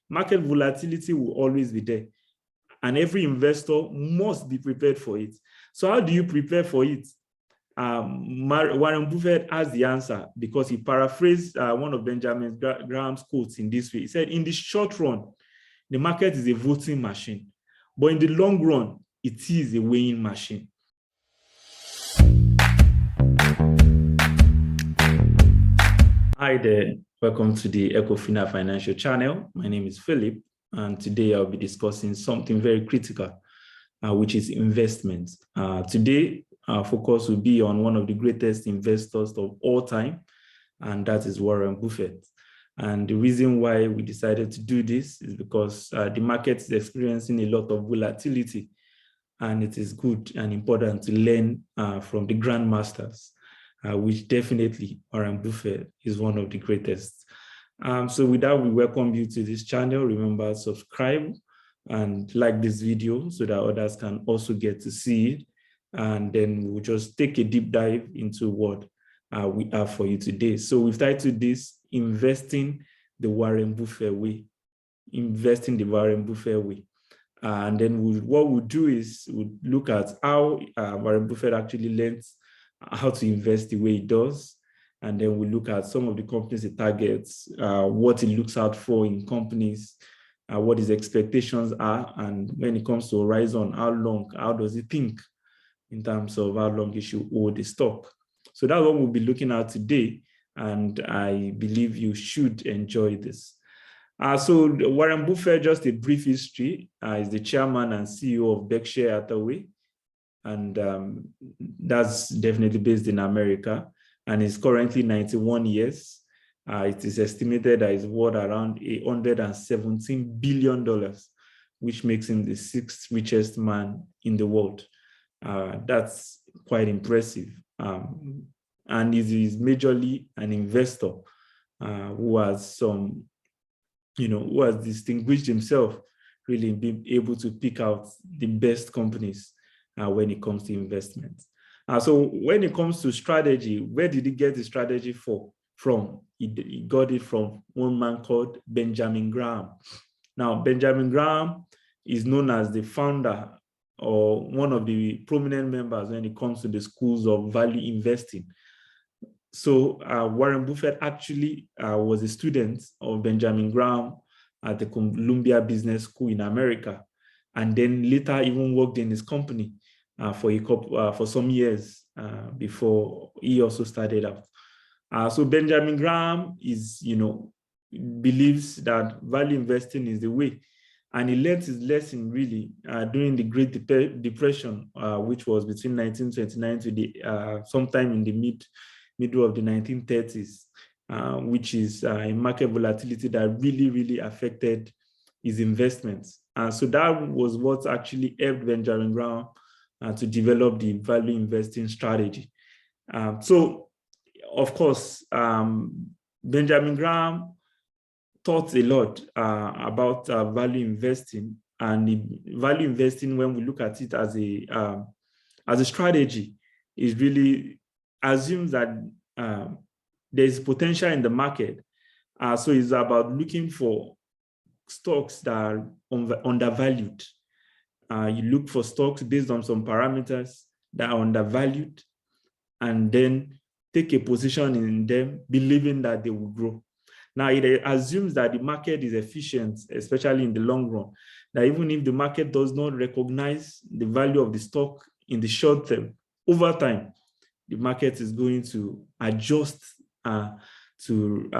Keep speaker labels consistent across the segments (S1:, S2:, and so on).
S1: Market volatility will always be there, and every investor must be prepared for it. So how do you prepare for it? Warren Buffett has the answer because he paraphrased one of Benjamin Graham's quotes in this way. He said, in the short run, the market is a voting machine, but in the long run, it is a weighing machine. Hi there, welcome to the Ecofina Financial Channel. My name is Philip, and today I'll be discussing something very critical, which is investment. Today, our focus will be on one of the greatest investors of all time, and that is Warren Buffett. And the reason why we decided to do this is because the market is experiencing a lot of volatility, and it is good and important to learn from the grandmasters, which definitely Warren Buffett is one of the greatest. So with that, we welcome you to this channel. Remember, subscribe and like this video so that others can also get to see it. And then we'll just take a deep dive into what we have for you today. So we've titled this, Investing the Warren Buffett Way. Investing the Warren Buffett Way. And then what we'll do is we'll look at how Warren Buffett actually learns how to invest the way he does. And then we'll look at some of the companies he targets, what he looks out for in companies, what his expectations are. And when it comes to horizon, how does he think in terms of how long he should hold the stock? So that's what we'll be looking at today. And I believe you should enjoy this. So Warren Buffett, just a brief history, is the chairman and CEO of Berkshire Hathaway. And that's definitely based in America. And he's currently 91 years. It is estimated that he's worth around $117 billion, which makes him the 6th richest man in the world. That's quite impressive. And he's majorly an investor who has who has distinguished himself really in being able to pick out the best companies when it comes to investments. So when it comes to strategy, where did he get the strategy from? He got it from one man called Benjamin Graham. Now, Benjamin Graham is known as the founder or one of the prominent members when it comes to the schools of value investing. So Warren Buffett actually was a student of Benjamin Graham at the Columbia Business School in America, and then later even worked in his company for some years before he also started out. So Benjamin Graham believes that value investing is the way, and he learned his lesson really during the Great Depression, which was between 1929 to sometime in the middle of the 1930s, which is a market volatility that really affected his investments. So that was what actually helped Benjamin Graham to develop the value investing strategy. So, of course, Benjamin Graham taught a lot about value investing, and value investing, when we look at it as a strategy, is really assumes that there's potential in the market. So it's about looking for stocks that are undervalued. You look for stocks based on some parameters that are undervalued, and then take a position in them, believing that they will grow. Now, it assumes that the market is efficient, especially in the long run, that even if the market does not recognize the value of the stock in the short term, over time, the market is going to adjust to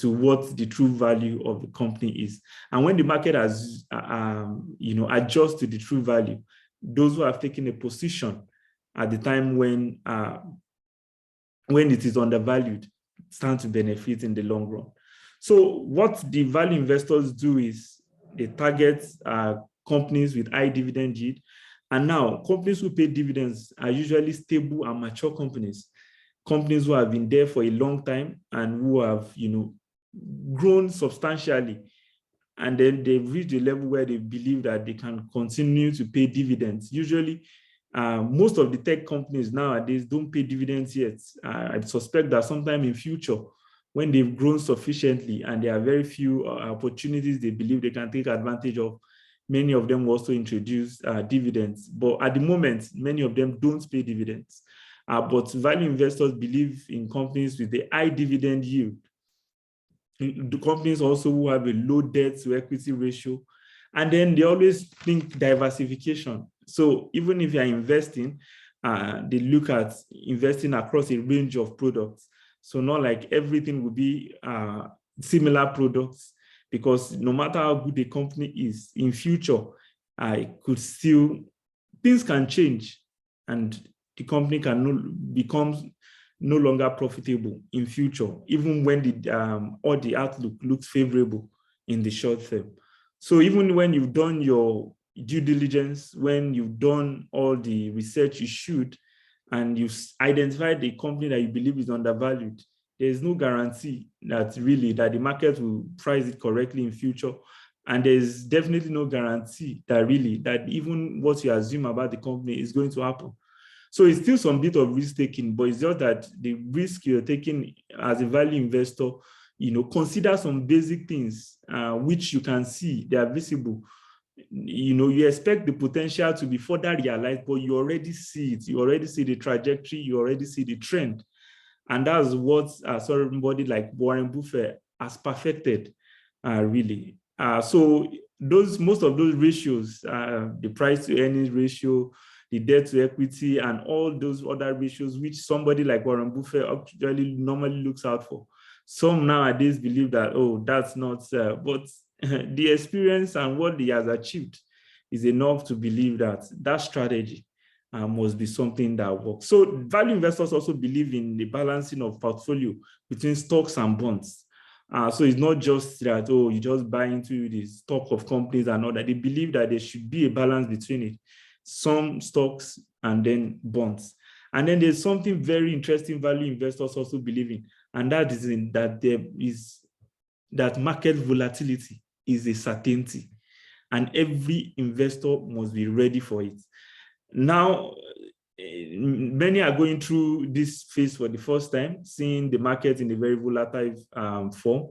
S1: what the true value of the company is. And when the market has, adjusts to the true value, those who have taken a position at the time when it is undervalued stand to benefit in the long run. So what the value investors do is they target companies with high dividend yield. And now companies who pay dividends are usually stable and mature companies who have been there for a long time and who have, grown substantially. And then they've reached a level where they believe that they can continue to pay dividends. Usually, most of the tech companies nowadays don't pay dividends yet. I suspect that sometime in future, when they've grown sufficiently and there are very few opportunities they believe they can take advantage of, many of them will also introduce dividends. But at the moment, many of them don't pay dividends. But value investors believe in companies with a high dividend yield. The companies also who have a low debt to equity ratio. And then they always think diversification. So even if you're investing, they look at investing across a range of products. So not like everything will be similar products, because no matter how good a company is in future, it could still, things can change and the company can become no longer profitable in future, even when all the outlook looks favorable in the short term. So even when you've done your due diligence, when you've done all the research you should, and you've identified the company that you believe is undervalued, there's no guarantee that really that the market will price it correctly in future. And there's definitely no guarantee that really that even what you assume about the company is going to happen. So it's still some bit of risk taking, but it's just that the risk you're taking as a value investor, consider some basic things which you can see, they are visible. You expect the potential to be further realized, but you already see it. You already see the trajectory. You already see the trend. And that's what somebody like Warren Buffett has perfected, really. So most of those ratios, the price to earnings ratio, the debt to equity, and all those other ratios, which somebody like Warren Buffett actually normally looks out for. Some nowadays believe that, oh, that's not, but the experience and what he has achieved is enough to believe that that strategy must be something that works. So value investors also believe in the balancing of portfolio between stocks and bonds. So it's not just that, oh, you just buy into the stock of companies and all that. They believe that there should be a balance between it, some stocks and then bonds. And then there's something very interesting value investors also believe in, and that is that market volatility is a certainty, and every investor must be ready for it. Now, many are going through this phase for the first time, seeing the market in a very volatile form,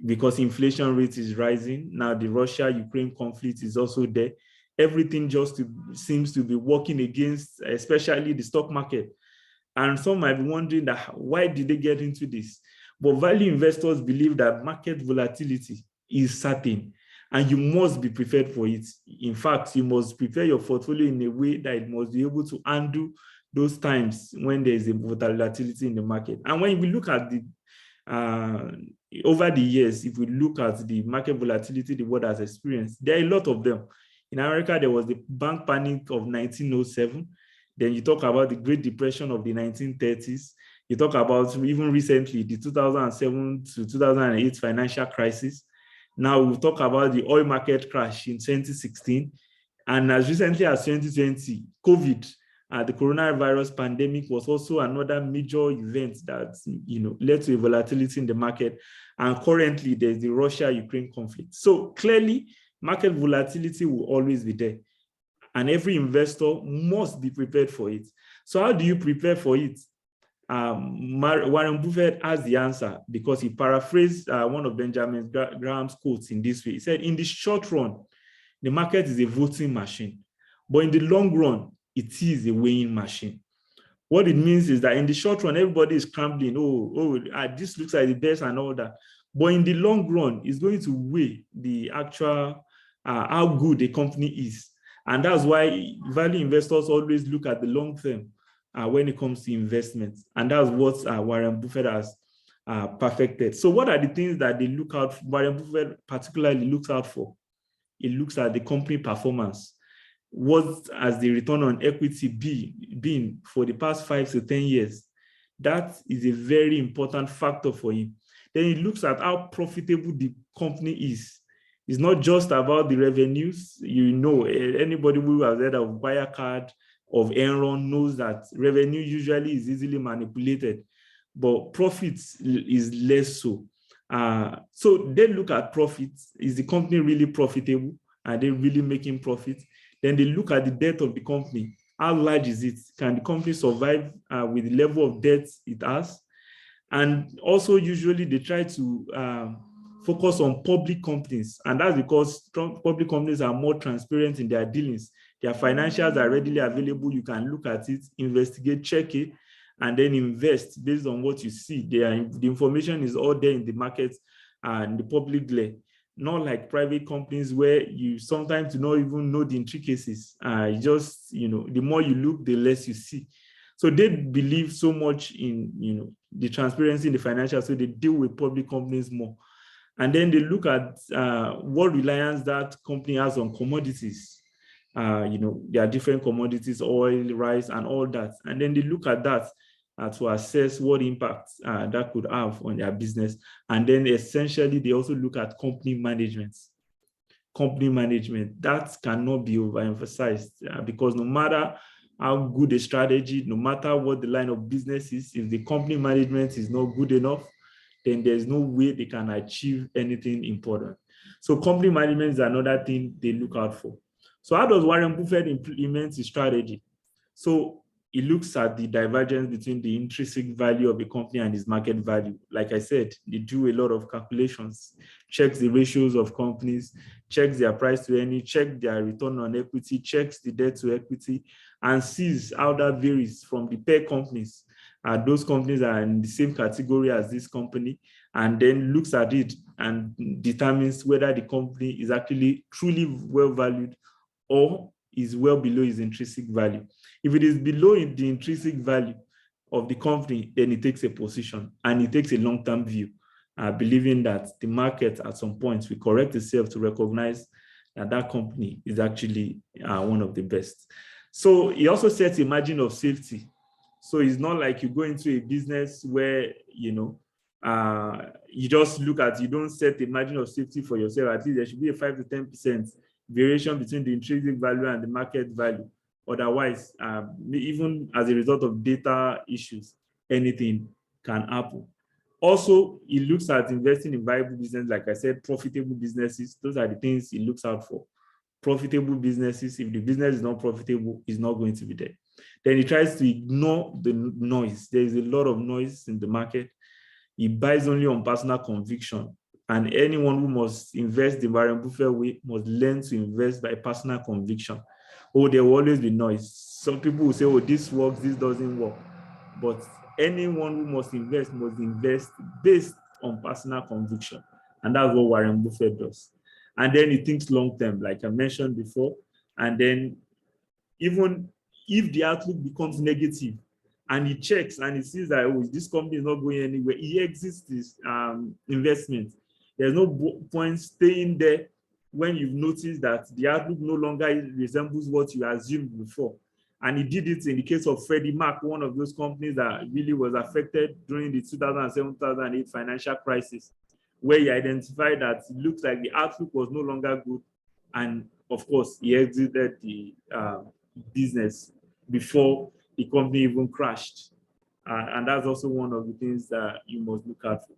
S1: because inflation rate is rising. Now, the Russia-Ukraine conflict is also there. Everything just seems to be working against, especially the stock market. And some might be wondering that why did they get into this? But value investors believe that market volatility is certain, and you must be prepared for it. In fact, you must prepare your portfolio in a way that it must be able to handle those times when there is a volatility in the market. And when we look at the over the years, if we look at the market volatility the world has experienced, there are a lot of them. In America, there was the bank panic of 1907. Then you talk about the Great Depression of the 1930s. You talk about even recently the 2007 to 2008 financial crisis. Now we'll talk about the oil market crash in 2016. And as recently as 2020, COVID, the coronavirus pandemic was also another major event that led to a volatility in the market. And currently there's the Russia-Ukraine conflict. So clearly, market volatility will always be there, and every investor must be prepared for it. So how do you prepare for it? Warren Buffett has the answer, because he paraphrased one of Benjamin Graham's quotes in this way. He said, in the short run, the market is a voting machine, but in the long run, it is a weighing machine. What it means is that in the short run, everybody is scrambling, this looks like the best and all that. But in the long run, it's going to weigh the actual, how good a company is. And that's why value investors always look at the long term when it comes to investments. And that's what Warren Buffett has perfected. So what are the things that they look out for? Warren Buffett particularly looks out for? It looks at the company performance. What has the return on equity been for the past 5 to 10 years? That is a very important factor for him. Then he looks at how profitable the company is. It's not just about the revenues. Anybody who has heard of Wirecard, of Enron, knows that revenue usually is easily manipulated, but profits is less so. So they look at profits. Is the company really profitable? Are they really making profit? Then they look at the debt of the company. How large is it? Can the company survive with the level of debt it has? And also usually they try to focus on public companies. And that's because public companies are more transparent in their dealings. Their financials are readily available. You can look at it, investigate, check it, and then invest based on what you see. The information is all there in the market and the public glare. Not like private companies where you sometimes do not even know the intricacies. The more you look, the less you see. So they believe so much in, the transparency in the financial, so they deal with public companies more. And then they look at what reliance that company has on commodities. There are different commodities, oil, rice, and all that. And then they look at that to assess what impact that could have on their business. And then essentially, they also look at company management. Company management, that cannot be overemphasized because no matter how good a strategy, no matter what the line of business is, if the company management is not good enough, then there's no way they can achieve anything important. So company management is another thing they look out for. So how does Warren Buffett implement his strategy? So he looks at the divergence between the intrinsic value of a company and its market value. Like I said, they do a lot of calculations, checks the ratios of companies, checks their price to earnings, check their return on equity, checks the debt to equity, and sees how that varies from the peer companies. Those companies are in the same category as this company, and then looks at it and determines whether the company is actually truly well valued or is well below its intrinsic value. If it is below the intrinsic value of the company, then it takes a position and it takes a long-term view, believing that the market at some point will correct itself to recognize that that company is actually one of the best. So he also sets a margin of safety. So it's not like you go into a business where, you just look at, you don't set a margin of safety for yourself. At least there should be a 5 to 10% variation between the intrinsic value and the market value. Otherwise, even as a result of data issues, anything can happen. Also, he looks at investing in viable business, like I said, profitable businesses. Those are the things he looks out for. Profitable businesses. If the business is not profitable, it's not going to be there. Then he tries to ignore the noise. There is a lot of noise in the market. He buys only on personal conviction. And anyone who must invest the Warren Buffett way must learn to invest by personal conviction. Oh, there will always be noise. Some people will say, oh, this works, this doesn't work. But anyone who must invest based on personal conviction. And that's what Warren Buffett does. And then he thinks long-term, like I mentioned before. And then even if the outlook becomes negative, and he checks and he sees that, oh, this company is not going anywhere, he exits this investment. There's no point staying there when you've noticed that the outlook no longer resembles what you assumed before. And he did it in the case of Freddie Mac, one of those companies that really was affected during the 2007-2008 financial crisis, where he identified that it looks like the outlook was no longer good. And of course, he exited the business before the company even crashed. And that's also one of the things that you must look out for.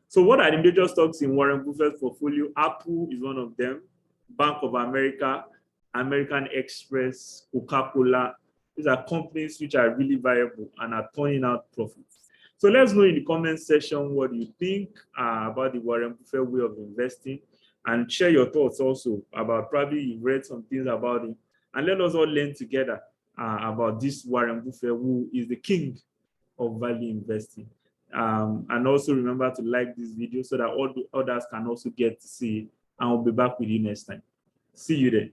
S1: So what are the major stocks in Warren Buffett's portfolio? Apple is one of them, Bank of America, American Express, Coca-Cola. These are companies which are really viable and are turning out profits. So let's know in the comment section what you think about the Warren Buffett way of investing, and share your thoughts also about, probably you've read some things about it, and let us all learn together about this Warren Buffett, who is the king of value investing. And also remember to like this video so that all the others can also get to see it. And we'll be back with you next time. See you then.